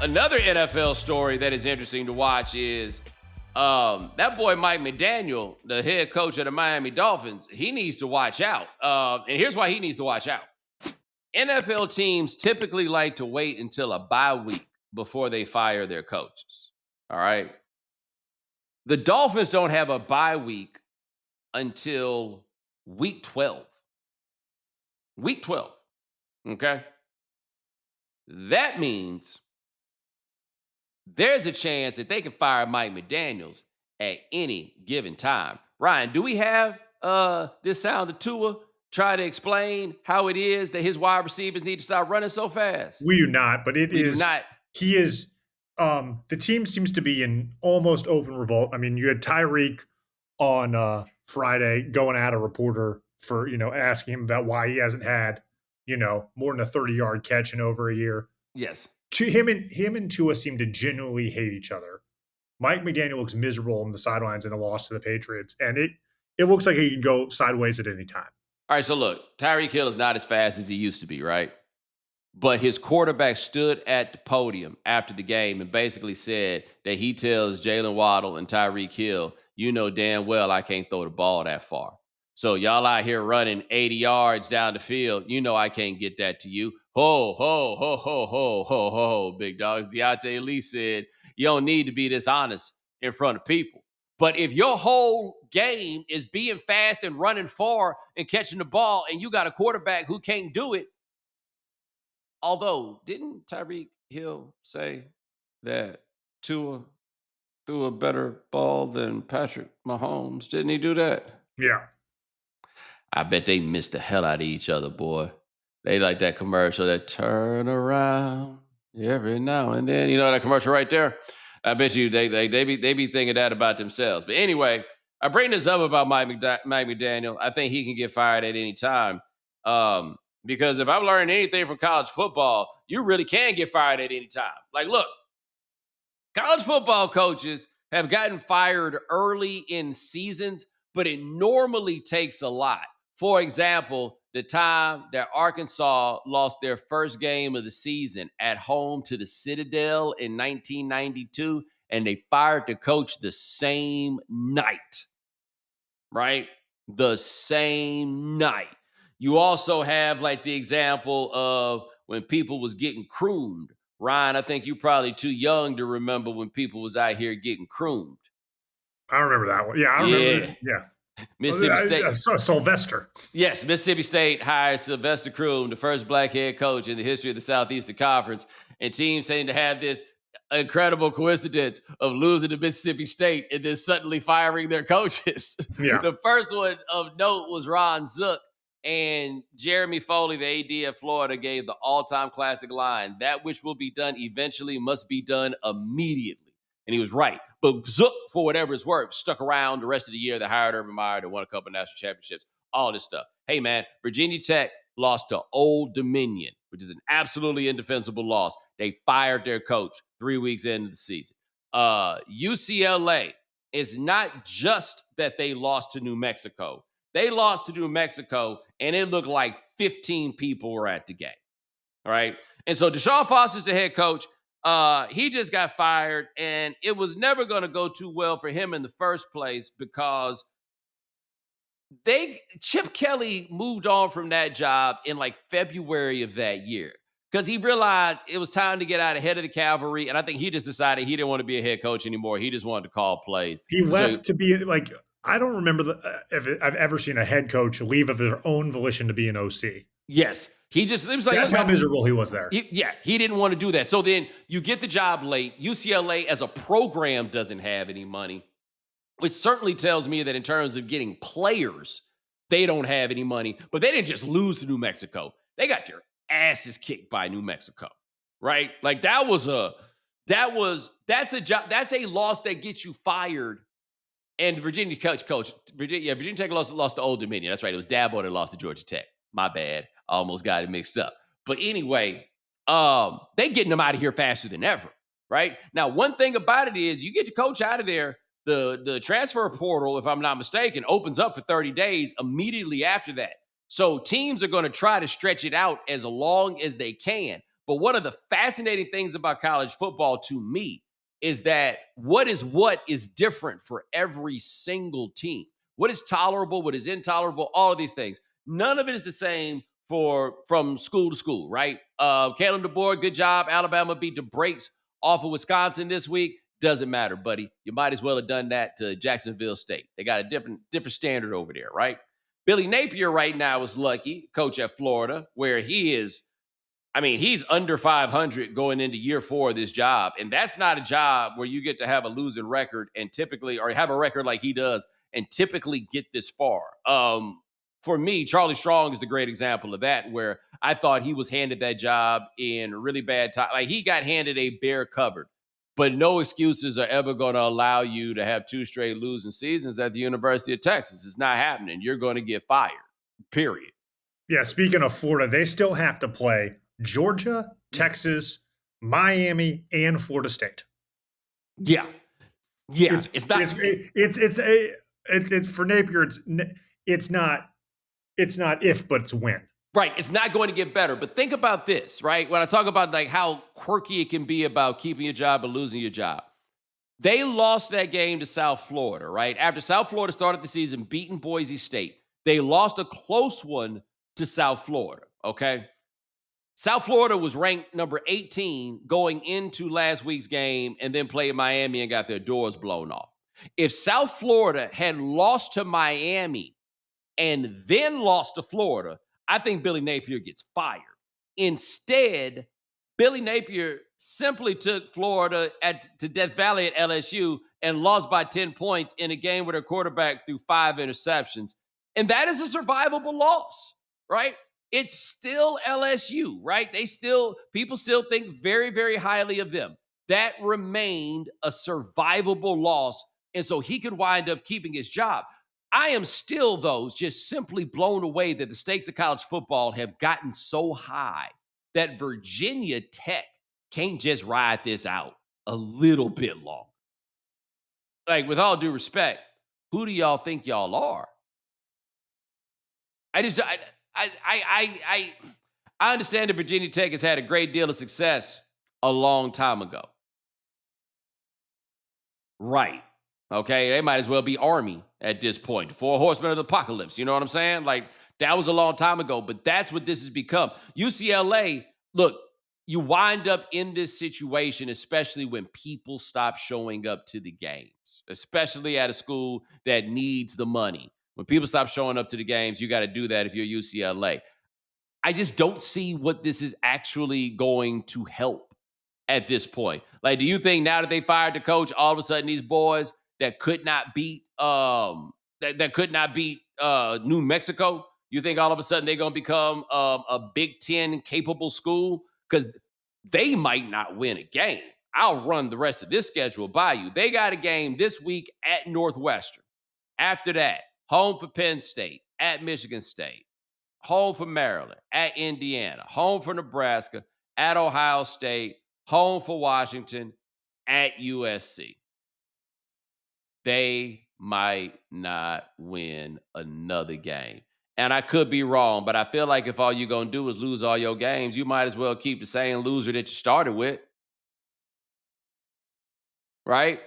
Another NFL story that is interesting to watch is that boy Mike McDaniel, the head coach of the Miami Dolphins. He needs to watch out. And here's why he needs to watch out. NFL teams typically like to wait until a bye week before they fire their coaches. All right. The Dolphins don't have a bye week until week 12. Week 12. Okay. That means there's a chance that they can fire Mike McDaniels at any given time. Ryan, do we have this sound of Tua try to explain how it is that his wide receivers need to stop running so fast? We do not, but We do not. he is, the team seems to be in almost open revolt. I mean, you had Tyreek on Friday going at a reporter for, asking him about why he hasn't had, more than a 30-yard catch in over a year. Yes. Him and Tua seem to genuinely hate each other. Mike McDaniel looks miserable on the sidelines in a loss to the Patriots, and it looks like he can go sideways at any time. All right, so look, Tyreek Hill is not as fast as he used to be, right? But his quarterback stood at the podium after the game and basically said that he tells Jalen Waddle and Tyreek Hill, you know damn well I can't throw the ball that far. So y'all out here running 80 yards down the field, you know I can't get that to you. Ho, ho, ho, ho, ho, ho, ho, big dogs. Deontay Lee said, you don't need to be this honest in front of people. But if your whole game is being fast and running far and catching the ball and you got a quarterback who can't do it, although, didn't Tyreek Hill say that Tua threw a better ball than Patrick Mahomes? Didn't he do that? Yeah. I bet they missed the hell out of each other, boy. They like that commercial that turn around every now and then. You know that commercial right there? I bet you they be thinking that about themselves. But anyway, I bring this up about Mike McDaniel. I think he can get fired at any time. Because if I'm learning anything from college football, you really can get fired at any time. Like, look, college football coaches have gotten fired early in seasons, but it normally takes a lot. For example, the time that Arkansas lost their first game of the season at home to the Citadel in 1992, and they fired the coach the same night, right? The same night. You also have like the example of when people was getting crooned. Ryan, I think you're probably too young to remember when people was out here getting crooned. I remember that one. Yeah, I remember. Yeah. Mississippi State. Sylvester. Yes, Mississippi State hired Sylvester Croom, the first black head coach in the history of the Southeastern Conference. And teams seem to have this incredible coincidence of losing to Mississippi State and then suddenly firing their coaches. Yeah. The first one of note was Ron Zook. And Jeremy Foley, the AD of Florida, gave the all-time classic line, that which will be done eventually must be done immediately. And he was right. But Zook, for whatever it's worth, stuck around the rest of the year. They hired Urban Meyer. They won a couple of national championships, all this stuff. Hey, man, Virginia Tech lost to Old Dominion, which is an absolutely indefensible loss. They fired their coach 3 weeks into the season. UCLA is not just that they lost to New Mexico. They lost to New Mexico, and it looked like 15 people were at the game. All right. And so Deshaun Foster's the head coach. He just got fired, and it was never going to go too well for him in the first place because Chip Kelly moved on from that job in like February of that year because he realized it was time to get out ahead of the cavalry. And I think he just decided he didn't want to be a head coach anymore. He just wanted to call plays. He left to be like, I don't remember if I've ever seen a head coach leave of their own volition to be an OC. Yes. It was like, that's how miserable he was there. He didn't want to do that. So then you get the job late. UCLA as a program doesn't have any money, which certainly tells me that in terms of getting players, they don't have any money. But they didn't just lose to New Mexico. They got their asses kicked by New Mexico, right? Like that's a loss that gets you fired. And Virginia Tech lost to Old Dominion. That's right. It was Dabo that lost to Georgia Tech. My bad. I almost got it mixed up. But anyway, they getting them out of here faster than ever, right? Now, one thing about it is you get your coach out of there, the transfer portal, if I'm not mistaken, opens up for 30 days immediately after that. So teams are going to try to stretch it out as long as they can. But one of the fascinating things about college football to me is that what is different for every single team. What is tolerable, what is intolerable, all of these things. None of it is the same from school to school, right? Caleb DeBoer, good job. Alabama beat the brakes off of Wisconsin this week. Doesn't matter, buddy. You might as well have done that to Jacksonville State. They got a different standard over there, right? Billy Napier right now is lucky, coach at Florida, where he's under 500 going into year 4 of this job. And that's not a job where you get to have a losing record and typically, or have a record like he does and typically get this far. For me, Charlie Strong is the great example of that, where I thought he was handed that job in a really bad time. Like, he got handed a bare cupboard, but no excuses are ever going to allow you to have 2 straight losing seasons at the University of Texas. It's not happening. You're going to get fired, period. Yeah, speaking of Florida, they still have to play Georgia, Texas, Miami, and Florida State. Yeah. It's for Napier. It's not if, but it's when. Right. It's not going to get better. But think about this, right? When I talk about like how quirky it can be about keeping your job or losing your job. They lost that game to South Florida, right? After South Florida started the season beating Boise State, they lost a close one to South Florida, okay? South Florida was ranked number 18 going into last week's game and then played Miami and got their doors blown off. If South Florida had lost to Miami and then lost to Florida, I think Billy Napier gets fired. Instead, Billy Napier simply took Florida to Death Valley at LSU and lost by 10 points in a game where their quarterback threw 5 interceptions. And that is a survivable loss, right? It's still LSU, right? People still think very, very highly of them. That remained a survivable loss. And so he could wind up keeping his job. I am still, though, just simply blown away that the stakes of college football have gotten so high that Virginia Tech can't just ride this out a little bit long. Like, with all due respect, who do y'all think y'all are? I understand that Virginia Tech has had a great deal of success a long time ago. Right. Okay. They might as well be Army at this point. 4 Horsemen of the Apocalypse. You know what I'm saying? Like, that was a long time ago, but that's what this has become. UCLA, look, you wind up in this situation, especially when people stop showing up to the games, especially at a school that needs the money. When people stop showing up to the games, you got to do that if you're UCLA. I just don't see what this is actually going to help at this point. Like, do you think now that they fired the coach, all of a sudden these boys that could not beat New Mexico, you think all of a sudden they're going to become a Big Ten capable school? Because they might not win a game. I'll run the rest of this schedule by you. They got a game this week at Northwestern. After that, home for Penn State, at Michigan State, home for Maryland, at Indiana, home for Nebraska, at Ohio State, home for Washington, at USC. They might not win another game. And I could be wrong, but I feel like if all you're going to do is lose all your games, you might as well keep the same loser that you started with. Right?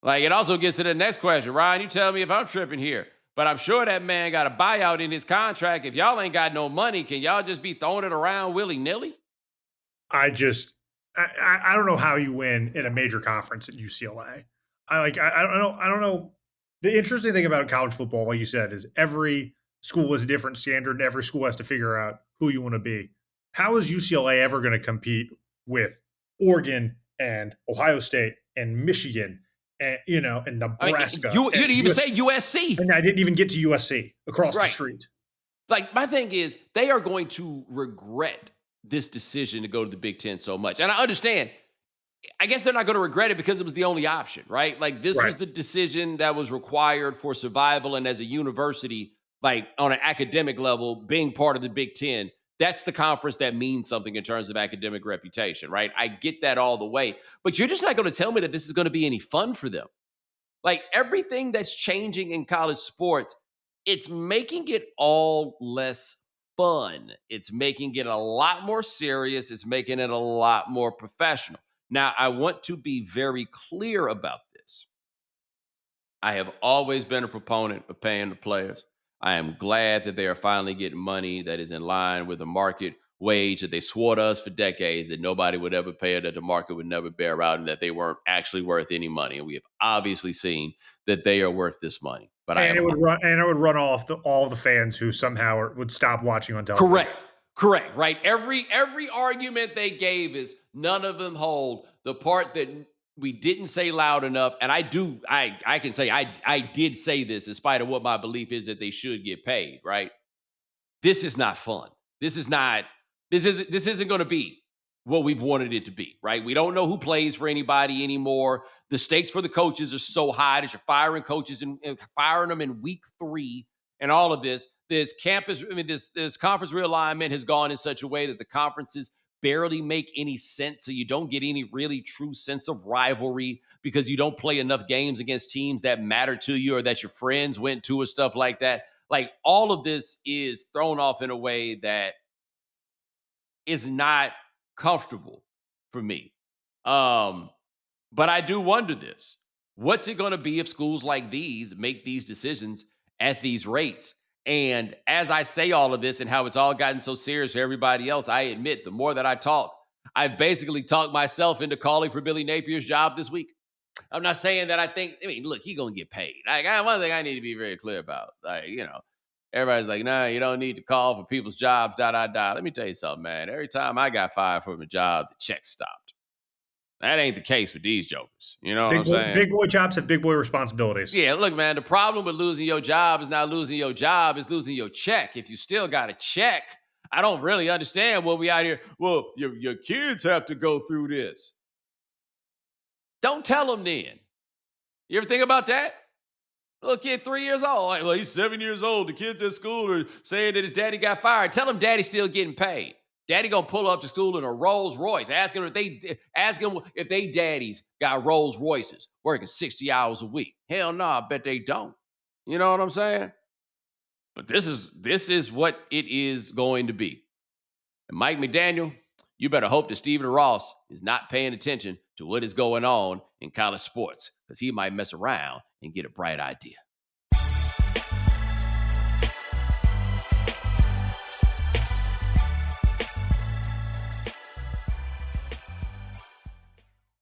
Like, it also gets to the next question. Ryan, you tell me if I'm tripping here, but I'm sure that man got a buyout in his contract. If y'all ain't got no money, can y'all just be throwing it around willy-nilly? I don't know how you win in a major conference at UCLA. I don't know. The interesting thing about college football, like you said, is every school is a different standard and every school has to figure out who you want to be. How is UCLA ever going to compete with Oregon and Ohio State and Michigan and Nebraska? You didn't even say USC. And I didn't even get to USC across the street. Like, my thing is, they are going to regret this decision to go to the Big Ten so much. And I understand. I guess they're not going to regret it because it was the only option, right? Like, this was the decision that was required for survival. And as a university, like, on an academic level, being part of the Big Ten, that's the conference that means something in terms of academic reputation, right? I get that all the way. But you're just not going to tell me that this is going to be any fun for them. Like, everything that's changing in college sports, it's making it all less fun. It's making it a lot more serious. It's making it a lot more professional. Now, I want to be very clear about this. I have always been a proponent of paying the players. I am glad that they are finally getting money that is in line with the market wage that they swore to us for decades that nobody would ever pay, or that the market would never bear out, and that they weren't actually worth any money. And we have obviously seen that they are worth this money. But I And have it would run off all the fans who somehow would stop watching on television. correct, correct, right? Every argument they gave is none of them hold. The part that we didn't say loud enough, and I can say I did say this in spite of what my belief is that they should get paid, right? This is not fun. This is not this isn't going to be what we've wanted it to be, right? We don't know who plays for anybody anymore. The stakes for the coaches are so high that you're firing coaches and firing them in week 3 and all of this. This conference realignment has gone in such a way that the conferences barely make any sense. So you don't get any really true sense of rivalry because you don't play enough games against teams that matter to you or that your friends went to or stuff like that. Like all of this is thrown off in a way that is not comfortable for me. Um, but I do wonder this. What's it going to be if schools like these make these decisions at these rates? And as I say all of this and how it's all gotten so serious for everybody else, I admit the more that I talk, I've basically talked myself into calling for Billy Napier's job this week. I'm not saying that I mean, look, he's gonna get paid. Like, one thing I need to be very clear about. Like, everybody's like, nah, you don't need to call for people's jobs, da da da. Let me tell you something, man. Every time I got fired from a job, the check stopped. That ain't the case with these jokers. You know what I'm saying? Big boy jobs have big boy responsibilities. Yeah, look, man, the problem with losing your job is not losing your job, it's losing your check. If you still got a check, I don't really understand what we out here. Well, your kids have to go through this. Don't tell them then. You ever think about that? Little kid, 3 years old. Like, well, he's 7 years old. The kids at school are saying that his daddy got fired. Tell him daddy's still getting paid. Daddy gonna pull up to school in a Rolls Royce. Ask him if they daddies got Rolls Royces working 60 hours a week. Hell no, I bet they don't. You know what I'm saying? But this is what it is going to be. And Mike McDaniel, you better hope that Stephen Ross is not paying attention to what is going on in college sports, because he might mess around and get a bright idea.